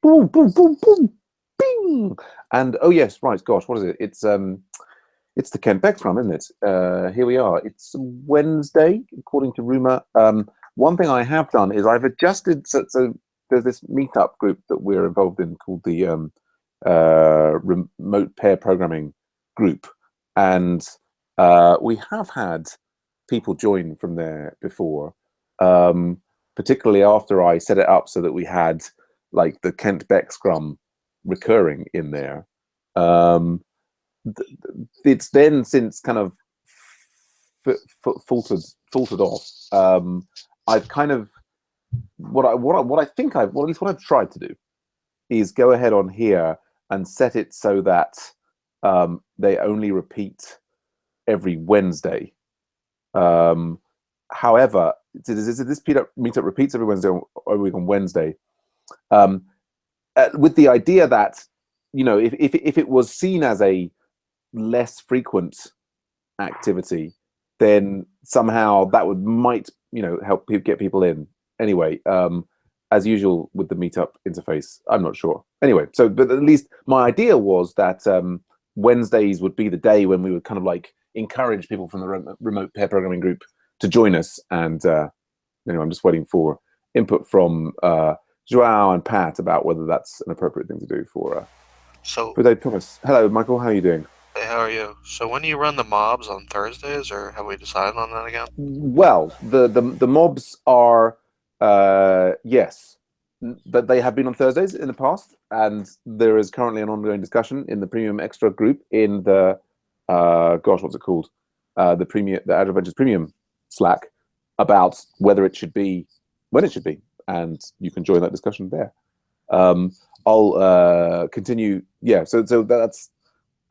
boom, boom, boom, boom, bing. And oh yes, right. Gosh, what is it? It's the Kent Beck Scrum, isn't it? Here we are. It's Wednesday, according to rumor. One thing I have done is I've adjusted. So there's this meetup group that we're involved in called the remote pair programming group, and we have had people join from there before, particularly after I set it up so that we had like the Kent Beck Scrum recurring in there. It's then since kind of faltered off. I've kind of what I've tried to do is go ahead on here and set it so that they only repeat every Wednesday. However, this meetup repeats every Wednesday every week on Wednesday, with the idea that if it was seen as a less frequent activity, then somehow that might help get people in. Anyway, as usual with the meetup interface, I'm not sure. Anyway, but at least my idea was that Wednesdays would be the day when we would kind of like encourage people from the remote pair programming group to join us. And I'm just waiting for input from Joao and Pat about whether that's an appropriate thing to do for Dave Thomas. Hello, Michael. How are you doing? Hey, how are you? So when do you run the mobs on Thursdays, or have we decided on that again? Well, the mobs are yes, but they have been on Thursdays in the past, and there is currently an ongoing discussion in the Premium Extra group in the what's it called? The Agile Ventures Premium Slack about whether it should be, when it should be, and you can join that discussion there. I'll continue. Yeah, so that's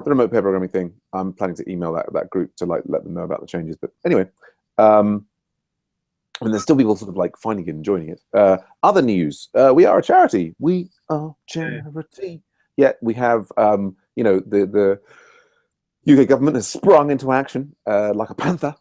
the remote pair programming thing. I'm planning to email that group to like let them know about the changes. But anyway, and there's still people sort of like finding it and joining it. Other news: we are a charity. We are charity. Yeah, we have. The UK government has sprung into action like a panther,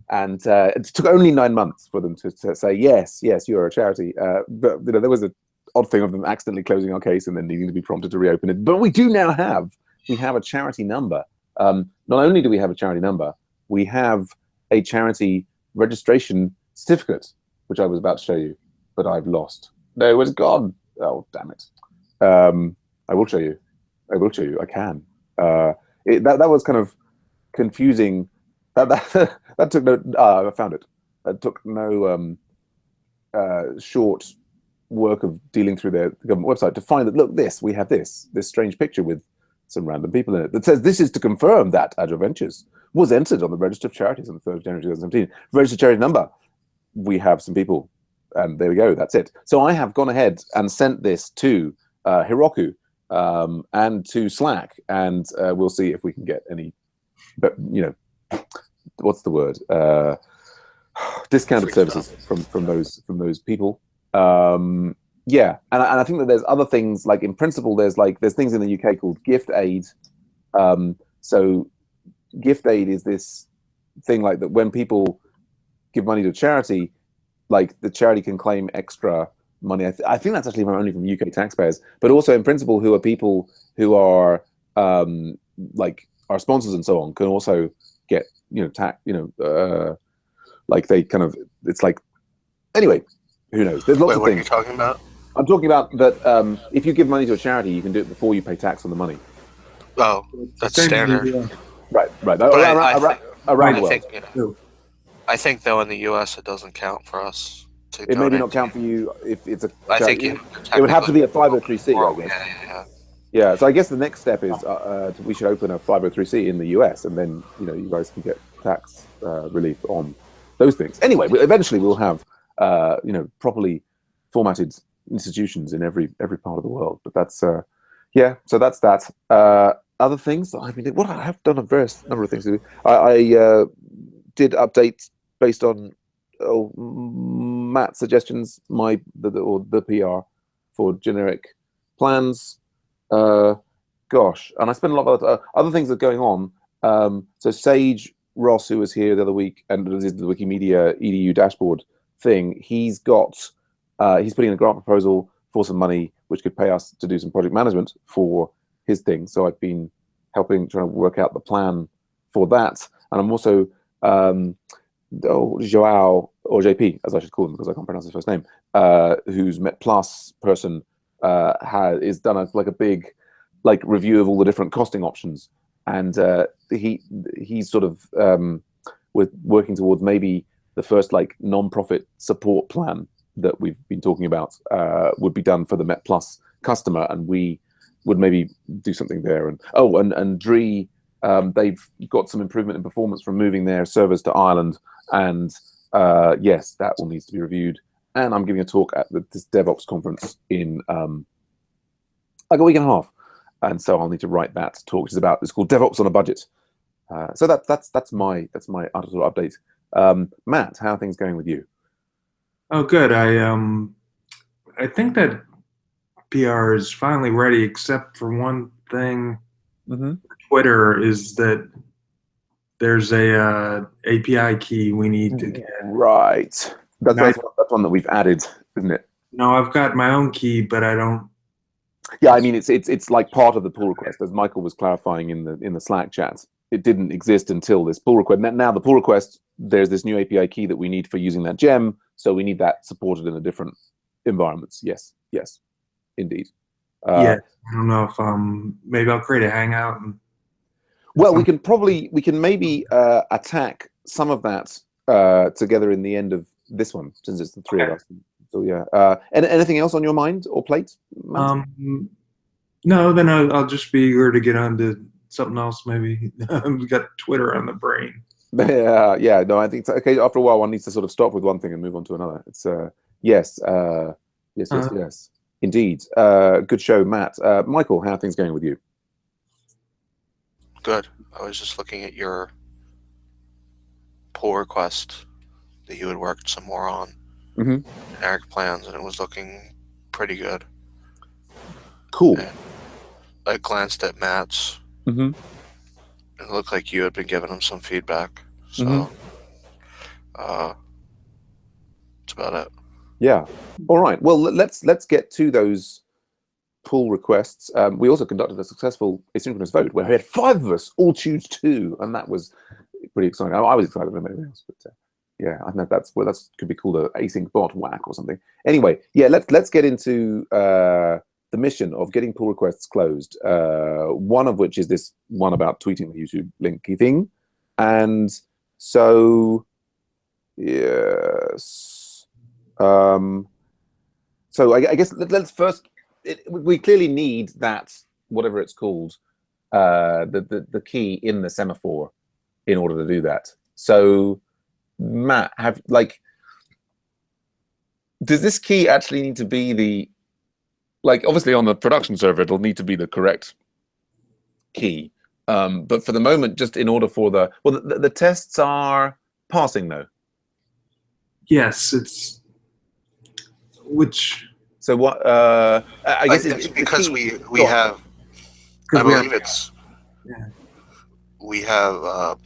and it took only 9 months for them to say yes, you're a charity. But there was an odd thing of them accidentally closing our case and then needing to be prompted to reopen it. But we do now have a charity number. Not only do we have a charity number, we have a charity registration certificate, which I was about to show you, but I've lost. No, it was gone. Oh, damn it. I will show you. I can. That was kind of confusing. That took no. I found it. It took no short work of dealing through the government website to find that. Look, we have this strange picture with some random people in it that says this is to confirm that Agile Ventures was entered on the register of charities on the 3rd of January 2017. Registered charity number. We have some people, and there we go. That's it. So I have gone ahead and sent this to Heroku and to Slack, and we'll see if we can get any. But what's the word? Discounted services from those people. Yeah, and I think that there's other things, like in principle, there's things in the UK called gift aid. So gift aid is this thing like that when people give money to a charity, like the charity can claim extra money. I think that's actually only from UK taxpayers, but also in principle, who are people who are like our sponsors and so on can also get like they kind of, it's like, anyway, who knows? There's lots of things. What are you talking about? I'm talking about that if you give money to a charity, you can do it before you pay tax on the money. Oh, that's standard. Right. I think though in the US it doesn't count for us. It maybe not count for you if it's a. I think it would have to be a 503c, I guess. Yeah. So I guess the next step is we should open a 503c in the US, and then you guys can get tax relief on those things. Anyway, eventually we'll have properly formatted institutions in every part of the world. But that's so that's that. Other things that I've been doing. What I have done a various number of things. I did update based on Matt's suggestions. The PR for generic plans. And I spent a lot of other things that are going on. So Sage Ross, who was here the other week and did the Wikimedia EDU dashboard thing, he's putting in a grant proposal for some money which could pay us to do some project management for his thing. So I've been trying to work out the plan for that. And I'm also Joao, or JP, as I should call him because I can't pronounce his first name, who's Met Plus person, is done a big review of all the different costing options, and he's sort of with working towards maybe the first non-profit support plan that we've been talking about would be done for the Met Plus customer, and we would maybe do something there. And Dree, they've got some improvement in performance from moving their servers to Ireland, and yes, that all needs to be reviewed. And I'm giving a talk at this DevOps conference in a week and a half, and so I'll need to write that talk. It's called DevOps on a Budget. So that's my other sort of update. Matt, how are things going with you? Oh, good. I think that PR is finally ready, except for one thing. Mm-hmm. Twitter is that there's a API key we need to get. Right. That's one that we've added, isn't it? No, I've got my own key, but I don't. Yeah, I mean it's like part of the pull request, as Michael was clarifying in the Slack chat. It didn't exist until this pull request. Now the pull request, there's this new API key that we need for using that gem, so we need that supported in the different environments. Yes, indeed. Yeah, I don't know if maybe I'll create a Hangout. Well, we can maybe attack some of that together in the end of this one, since it's the three of us. So yeah. And anything else on your mind or plate, Matt? No, then I'll just be eager to get on to something else. Maybe we've got Twitter on the brain. Yeah. No, I think okay. After a while, one needs to sort of stop with one thing and move on to another. It's yes, indeed. Good show, Matt. Michael, how are things going with you? Good. I was just looking at your pull request that you had worked some more on. Mm-hmm. Generic plans, and it was looking pretty good. Cool. And I glanced at Matt's. Mm-hmm. It looked like you had been giving him some feedback. So that's about it. Yeah. All right. Well, let's get to those pull requests. We also conducted a successful asynchronous vote where we had 5 of us all choose 2, and that was pretty exciting. I was excited than anybody else, but yeah, I know that's could be called an async bot whack or something. Anyway, yeah, let's get into the mission of getting pull requests closed. One of which is this one about tweeting the YouTube linky thing, and so yes. So I guess let's first. We clearly need that, whatever it's called, the key in the semaphore in order to do that. So, Matt, does this key actually need to be the, obviously on the production server, it'll need to be the correct key. But for the moment, just in order for the tests are passing though. Yes, it's which. So what? I guess it's because we have. I believe it's. Yeah. We have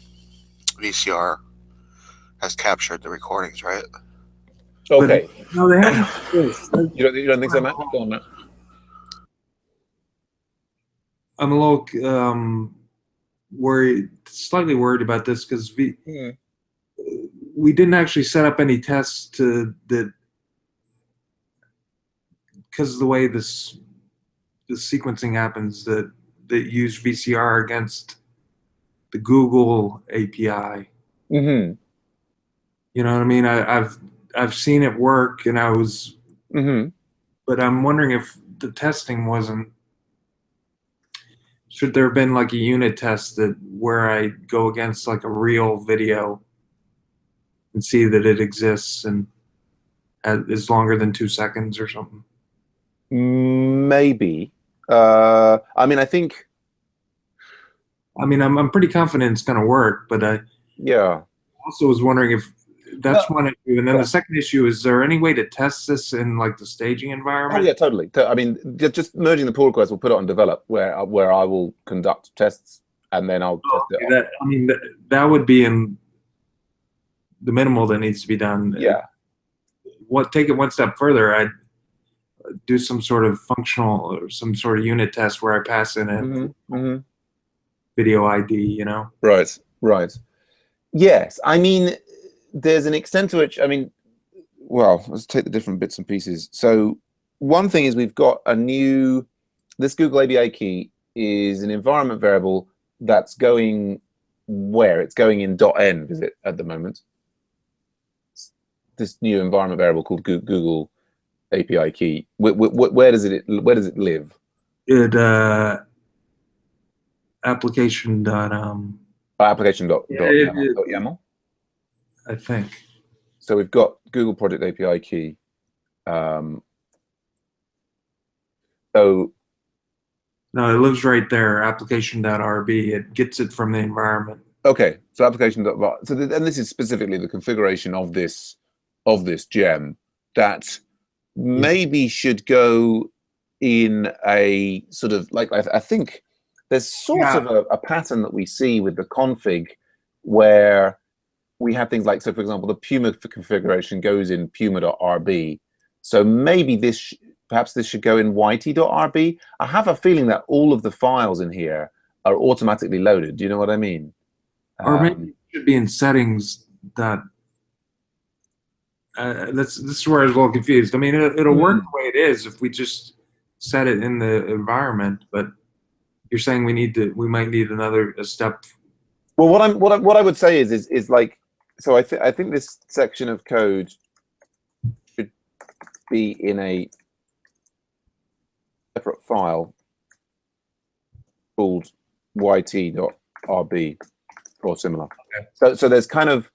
VCR has captured the recordings, right? Okay. No, they haven't. You don't think so, Matt? Go on, Matt. I'm a little slightly worried about this because we didn't actually set up any tests because of the way the sequencing happens that use VCR against the Google API. Mm-hmm. You know what I mean? I've seen it work, and I was, but I'm wondering if the testing wasn't. Should there have been a unit test where I go against a real video and see that it exists and is longer than 2 seconds or something? Maybe. I mean, I think. I mean, I'm pretty confident it's going to work, but I also was wondering if that's one issue. And then the second issue is there any way to test this in the staging environment? Oh yeah, totally. I mean, just merging the pull request, we'll put it on develop where I will conduct tests and then I'll test it. That would be in the minimal that needs to be done. Yeah. Take it one step further. do some sort of functional or some sort of unit test where I pass in a video ID, you know? Right, right. Yes, I mean, there's an extent to which, I mean, well, let's take the different bits and pieces. So one thing is we've got this Google ABI key is an environment variable that's going where? It's going in .env, is it, at the moment? This new environment variable called Google API key. Where does it live? Application dot application dot YAML. I think. So we've got Google Project API key. So no, it lives right there. Application.rb. It gets it from the environment. Okay, so application. So and this is specifically the configuration of this gem that maybe should go in a sort of like I think there's sort of a pattern that we see with the config where we have things like, so for example, the Puma configuration goes in puma.rb. So maybe perhaps this should go in yt.rb. I have a feeling that all of the files in here are automatically loaded. Do you know what I mean? Or maybe it should be in settings that. This is where I was a little confused. I mean, it'll work the way it is if we just set it in the environment. But you're saying we might need another step. Well, what I would say is like, so I think this section of code should be in a separate file called yt.rb or similar. Okay. So there's kind of,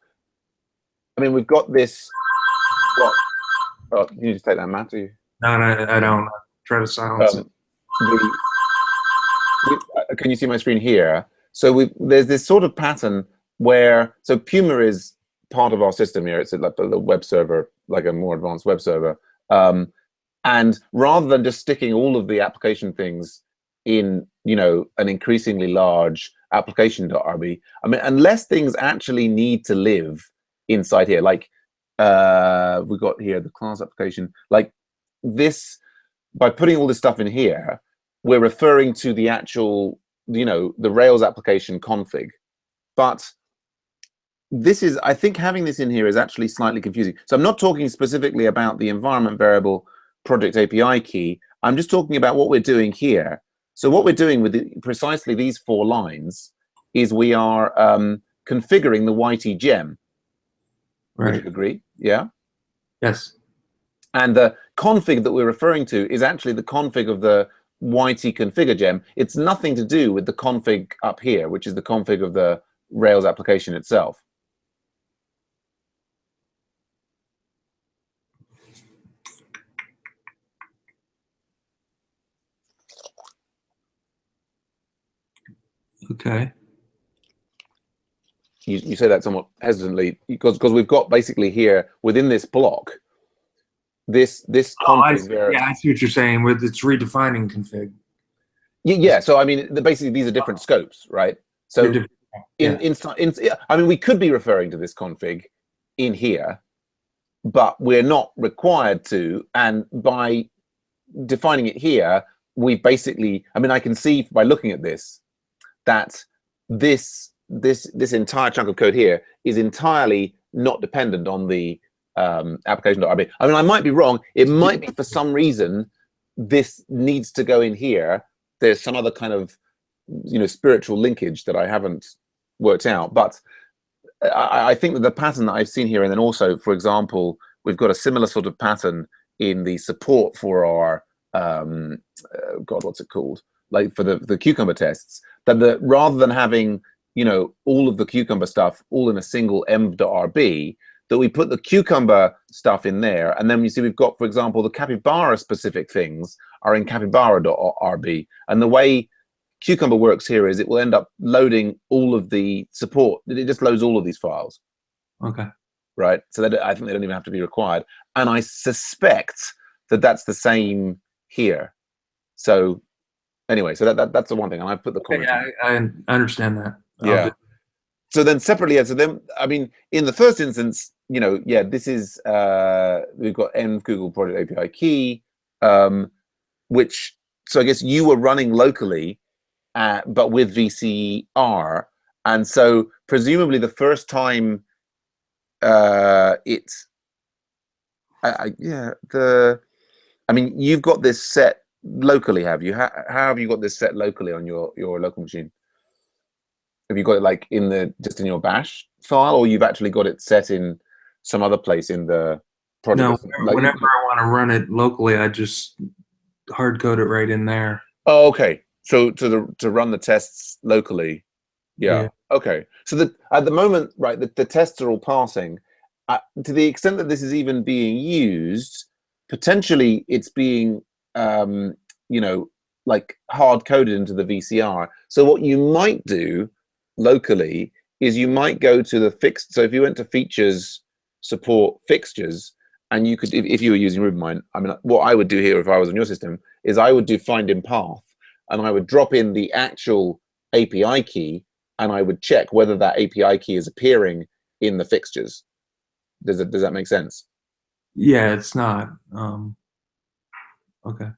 I mean, we've got this. What? Oh, you need to take that, Matt, do you? No, I don't. Try to silence it. Can you see my screen here? So there's this sort of pattern where, so Puma is part of our system here. It's like a web server, like a more advanced web server. And rather than just sticking all of the application things in, an increasingly large application.rb, I mean, unless things actually need to live inside here, like we got here the class application, like this, by putting all this stuff in here, we're referring to the actual, the Rails application config. But this is, I think having this in here is actually slightly confusing. So I'm not talking specifically about the environment variable project API key. I'm just talking about what we're doing here. So what we're doing with precisely these 4 lines is we are configuring the YT gem. Right. Would you agree? Yeah? Yes. And the config that we're referring to is actually the config of the YT configure gem. It's nothing to do with the config up here, which is the config of the Rails application itself. Okay. You say that somewhat hesitantly because we've got basically here within this block this config. I see what you're saying with it's redefining config. Yeah. So I mean, basically these are different scopes, right? So I mean, we could be referring to this config in here, but we're not required to. And by defining it here, we basically, I mean, I can see by looking at this that this entire chunk of code here is entirely not dependent on the application.rb. I mean, I might be wrong. It might be for some reason this needs to go in here. There's some other kind of spiritual linkage that I haven't worked out. But I think that the pattern that I've seen here, and then also, for example, we've got a similar sort of pattern in the support for our God, what's it called? Like for the Cucumber tests, that rather than having all of the Cucumber stuff all in a single env.rb, that we put the Cucumber stuff in there, and then you see we've got, for example, the Capybara specific things are in capybara.rb, and the way Cucumber works here is it will end up loading all of the support. It just loads all of these files. Okay. Right. So that I think they don't even have to be required, and I suspect that that's the same here. So anyway, so that's the one thing, and I've put the comment. Yeah, I understand that. Yeah. So then separately, so then I mean, in the first instance, this is we've got env Google Project API key. which, so I guess you were running locally, but with VCR. And so presumably the first time I mean, you've got this set locally, have you? How have you got this set locally on your local machine? Have you got it like just in your bash file, or you've actually got it set in some other place in the project? No, whenever I want to run it locally, I just hard code it right in there. Oh, okay. So to run the tests locally, yeah. Okay. So at the moment, right, the tests are all passing. To the extent that this is even being used, potentially it's being, like hard coded into the VCR. So what you might do locally is you might go to the fixed. So if you went to features, support fixtures, and you could, if you were using RubyMine, I mean, what I would do here if I was on your system is I would do find in path, and I would drop in the actual API key, and I would check whether that API key is appearing in the fixtures. Does that make sense? Yeah, it's not. Okay.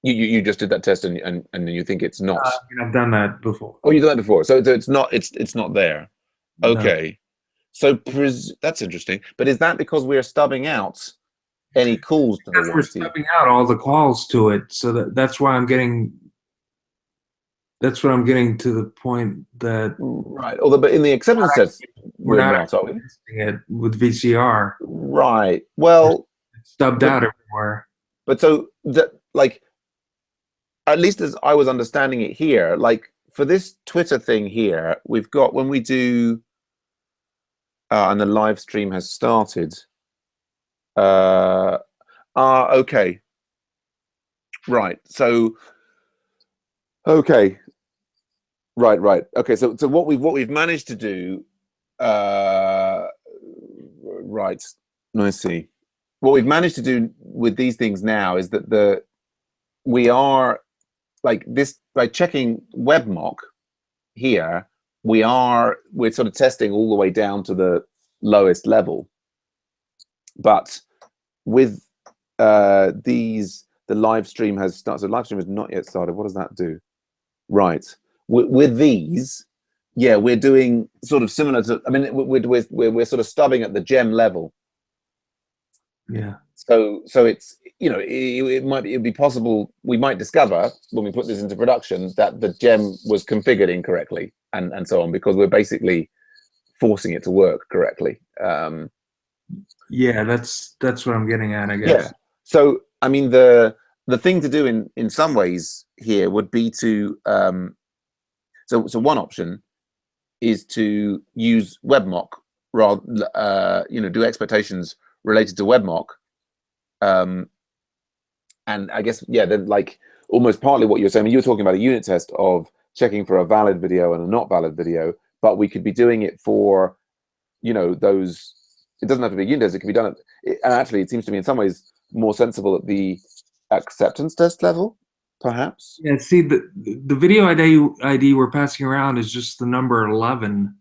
You just did that test and you think it's not. I mean, I've done that before. Oh, you've done that before. So it's not there. Okay. No. So that's interesting. But is that because we're stubbing out any calls to the warranty? We're stubbing out all the calls to it, so that's why I'm getting. That's what I'm getting to the point that right. Although, but in the acceptance test, we're not testing it with VCR. Right. Well, it's stubbed out everywhere. But so like, at least as I was understanding it here, like for this Twitter thing here, we've got when we do, and the live stream has started. Okay. Right. So. Okay. Right. Okay. So what we've managed to do, right. I see. What we've managed to do with these things now is that we are like this by checking webmock here. We're sort of testing all the way down to the lowest level, but with these, the live stream has started. So live stream has not yet started. What does that do? Right. With these, yeah, we're doing sort of similar to. I mean, we're sort of stubbing at the gem level. Yeah. So it's, it'd be possible we might discover when we put this into production that the gem was configured incorrectly and so on, because we're basically forcing it to work correctly. Yeah, that's what I'm getting at, I guess. Yeah. So I mean, the thing to do in some ways here would be to so one option is to use webmock rather, do expectations related to webmock, and I guess then like almost partly what you're saying. I mean, you were talking about a unit test of checking for a valid video and a not valid video, but we could be doing it for those. It doesn't have to be a unit test. It can be done and actually it seems to me in some ways more sensible at the acceptance test level, perhaps. Yeah, see, the video ID we're passing around is just the number 11.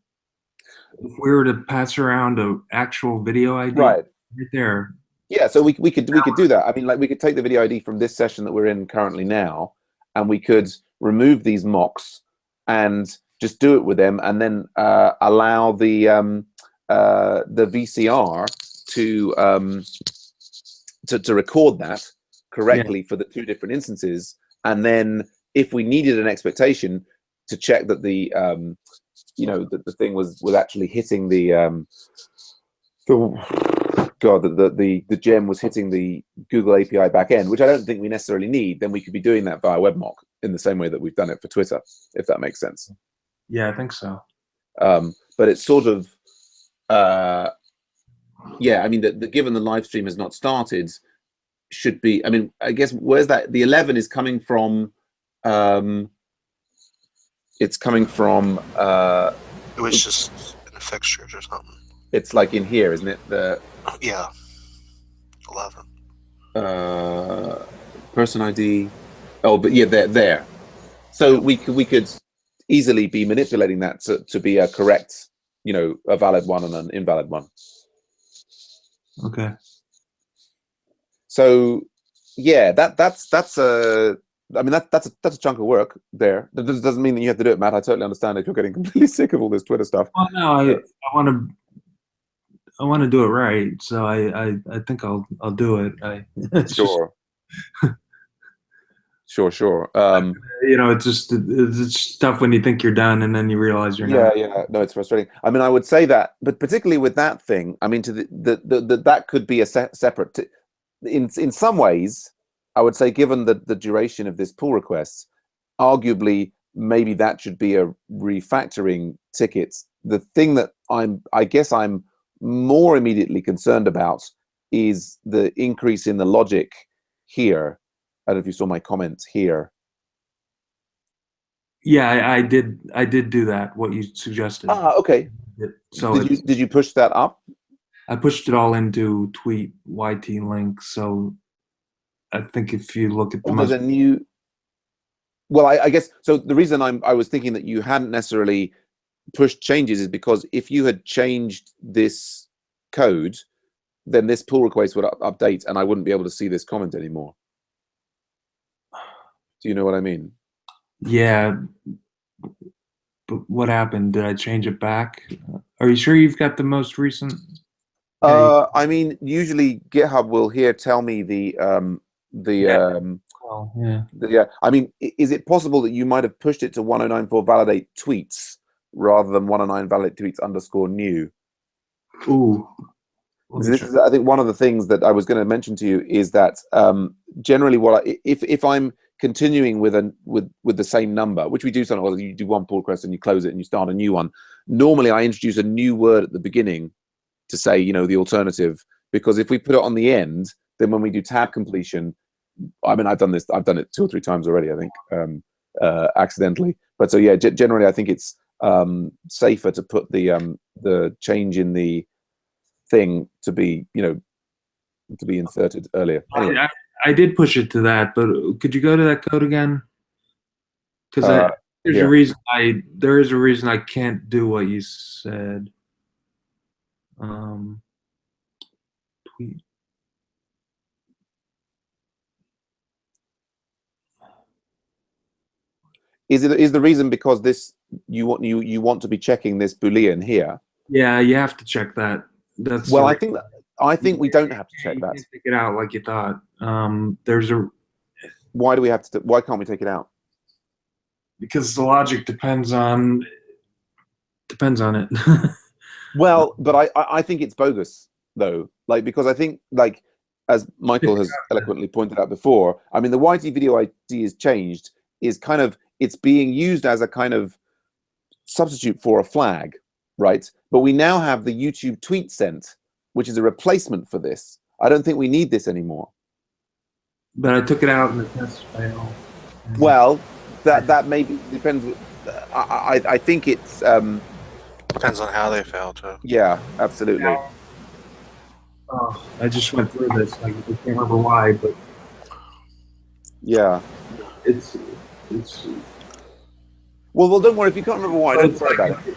If we were to pass around an actual video ID, right there. Yeah, so we could do that. I mean, like we could take the video ID from this session that we're in currently now, and we could remove these mocks and just do it with them, and then allow the VCR to record that correctly for the two different instances, and then if we needed an expectation to check that the that the thing was actually hitting the gem was hitting the Google API backend, which I don't think we necessarily need, then we could be doing that via webmock in the same way that we've done it for Twitter, if that makes sense. Yeah, I think so. But it's sort of I mean, given the live stream has not started, should be. I mean, I guess where's that? The 11 is coming from. It's coming from. It was just in the fixtures or something. It's like in here, isn't it? Yeah. 11. Person ID. Oh, but yeah, there. So we could easily be manipulating that to be a correct, a valid one and an invalid one. Okay. So Yeah, that's a. I mean, that's a chunk of work there. That doesn't mean that you have to do it, Matt. I totally understand if you're getting completely sick of all this Twitter stuff. Well, no, I want to do it right, so I think I'll do it. Sure. Sure. It's tough when you think you're done and then you realize you're not. Yeah. No, it's frustrating. I mean, I would say that, but particularly with that thing, I mean, to that could be a separate. In some ways, I would say, given the duration of this pull request, arguably maybe that should be a refactoring ticket. The thing that I guess I'm more immediately concerned about is the increase in the logic here. I don't know if you saw my comment here. Yeah, I did do that. What you suggested. Okay. So did you push that up? I pushed it all into tweet YT link. So I think if you look at there's a new. Well, I guess so. The reason I was thinking that you hadn't necessarily pushed changes is because if you had changed this code, then this pull request would update, and I wouldn't be able to see this comment anymore. Do you know what I mean? Yeah. But what happened? Did I change it back? Are you sure you've got the most recent? I mean, usually GitHub will here tell me yeah. I mean, is it possible that you might have pushed it to 1094 validate tweets rather than 109 validate tweets _new? Ooh. This is, I think, one of the things that I was going to mention to you is that generally, if I'm continuing with the same number, which we do sometimes, you do one pull request and you close it and you start a new one. Normally, I introduce a new word at the beginning to say, the alternative, because if we put it on the end, then when we do tab completion, I mean, I've done it 2 or 3 times already, I think, accidentally. But so yeah, generally, I think it's safer to put the change in the thing to be inserted earlier. Anyway. I did push it to that, but could you go to that code again? Because there's a reason there is a reason I can't do what you said. Tweet. Is the reason because this you want to be checking this Boolean here? Yeah, you have to check that. That's well, I think we don't have to check that. You can't take it out like you thought. Why do we have to? Why can't we take it out? Because the logic depends on it. Well, but I think it's bogus though. Because I think as Michael has eloquently pointed out before, I mean the YT video ID is changed is kind of it's being used as a kind of substitute for a flag, right? But we now have the YouTube tweet sent, which is a replacement for this. I don't think we need this anymore. But I took it out in the test fail. Well, that maybe depends. I think it's depends on how they fail too. Yeah, absolutely. Oh, I just went through this. I can't remember why, but yeah, it's. Well, don't worry if you can't remember why. Don't worry about it.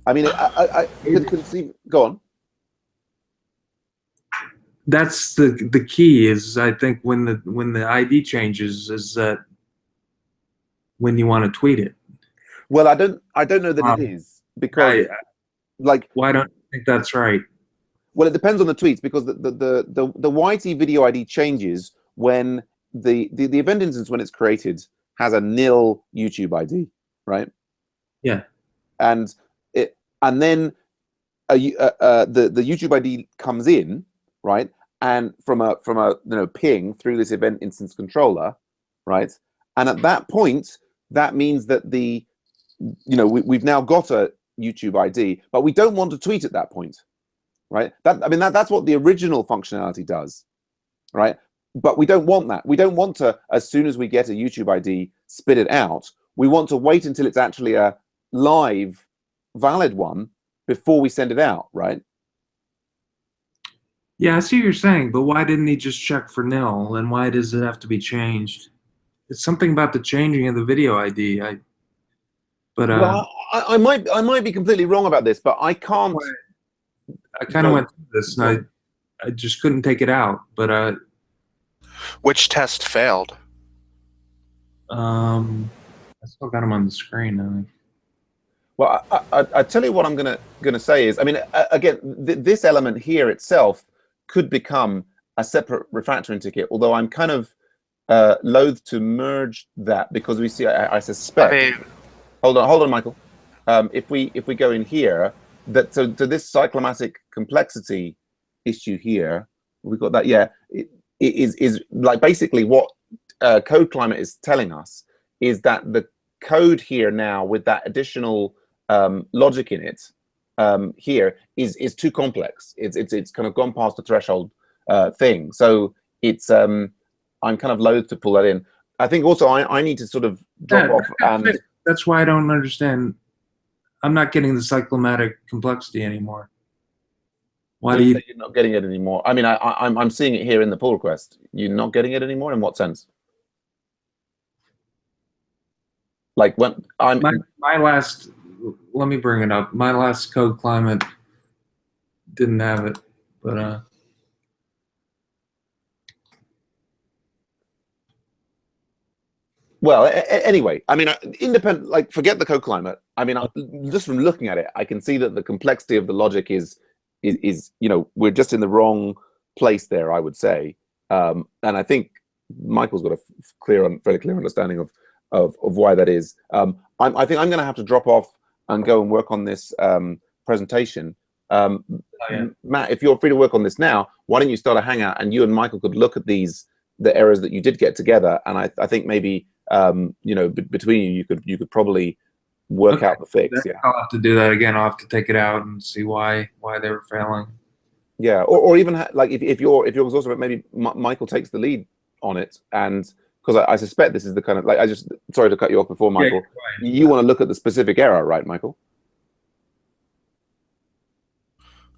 I mean, I could see. Go on. That's the key is I think when the ID changes is that when you want to tweet it. Well, I don't know that it is because why don't you think that's right? Well, it depends on the tweets because the YT video ID changes when the event instance when it's created has a nil YouTube ID, right? Yeah. And then the YouTube ID comes in, right? And from a ping through this event instance controller, right? And at that point, that means that we've now got a YouTube ID, but we don't want to tweet at that point, right? That's what the original functionality does, right? But we don't want that. We don't want to, as soon as we get a YouTube ID, spit it out. We want to wait until it's actually a live, valid one before we send it out, right? Yeah, I see what you're saying, but why didn't he just check for nil? And why does it have to be changed? It's something about the changing of the video ID. Well, I might be completely wrong about this, but I can't. I kind of went through this, and I just couldn't take it out. But Which test failed? I still got them on the screen. I think. Well, I tell you what I'm gonna say is, I mean, again, this element here itself could become a separate refactoring ticket, although I'm kind of loath to merge that because we see, I suspect. I mean, hold on, Michael. If we go in here, that so this cyclomatic complexity issue here, we've got that. Yeah, it is like basically what Code Climate is telling us is that the code here now with that additional logic in it here is too complex. It's kind of gone past the threshold thing. So it's I'm kind of loath to pull that in. I think also I need to sort of drop off and that's why I don't understand. I'm not getting the cyclomatic complexity anymore. Why do you? You're not getting it anymore? I mean, I'm seeing it here in the pull request. You're not getting it anymore. In what sense? Like when I'm my last. Let me bring it up. My last Code Climate didn't have it, but well, anyway, I mean, independent, like forget the Code Climate. I mean, just from looking at it, I can see that the complexity of the logic is you know, we're just in the wrong place there, I would say. And I think Michael's got a fairly clear understanding of why that is. I think I'm going to have to drop off and go and work on this presentation. Matt, if you're free to work on this now, why don't you start a hangout and you and Michael could look at the errors that you did get together, and I think maybe you know, between you could probably work out the fix. Yeah, I'll have to do that again. I'll have to take it out and see why they were failing. Yeah, or even like if you're exhausted, but maybe Michael takes the lead on it, and because I suspect this is the kind of like sorry to cut you off before, Michael. Yeah, you want to look at the specific error, right, Michael?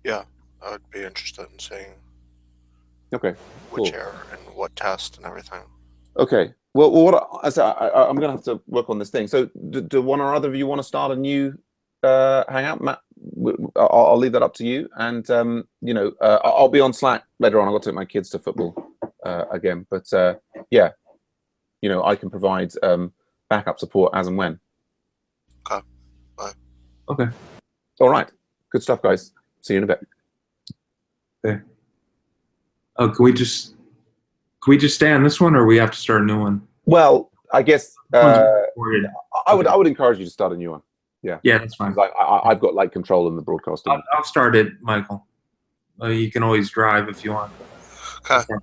Yeah, I would be interested in seeing. Okay. Which error and what test and everything. Okay. Well, I'm going to have to work on this thing. So, do one or other of you want to start a new hangout? Matt, I'll leave that up to you. And you know, I'll be on Slack later on. I've got to take my kids to football again. But yeah, you know, I can provide backup support as and when. Okay. Bye. Okay. All right. Good stuff, guys. See you in a bit. Okay. Oh, can we just stay on this one, or we have to start a new one? Well, I guess I would encourage you to start a new one. Yeah. Yeah, that's fine. I've got like control in the broadcasting. I'll start it, Michael. You can always drive if you want. Okay.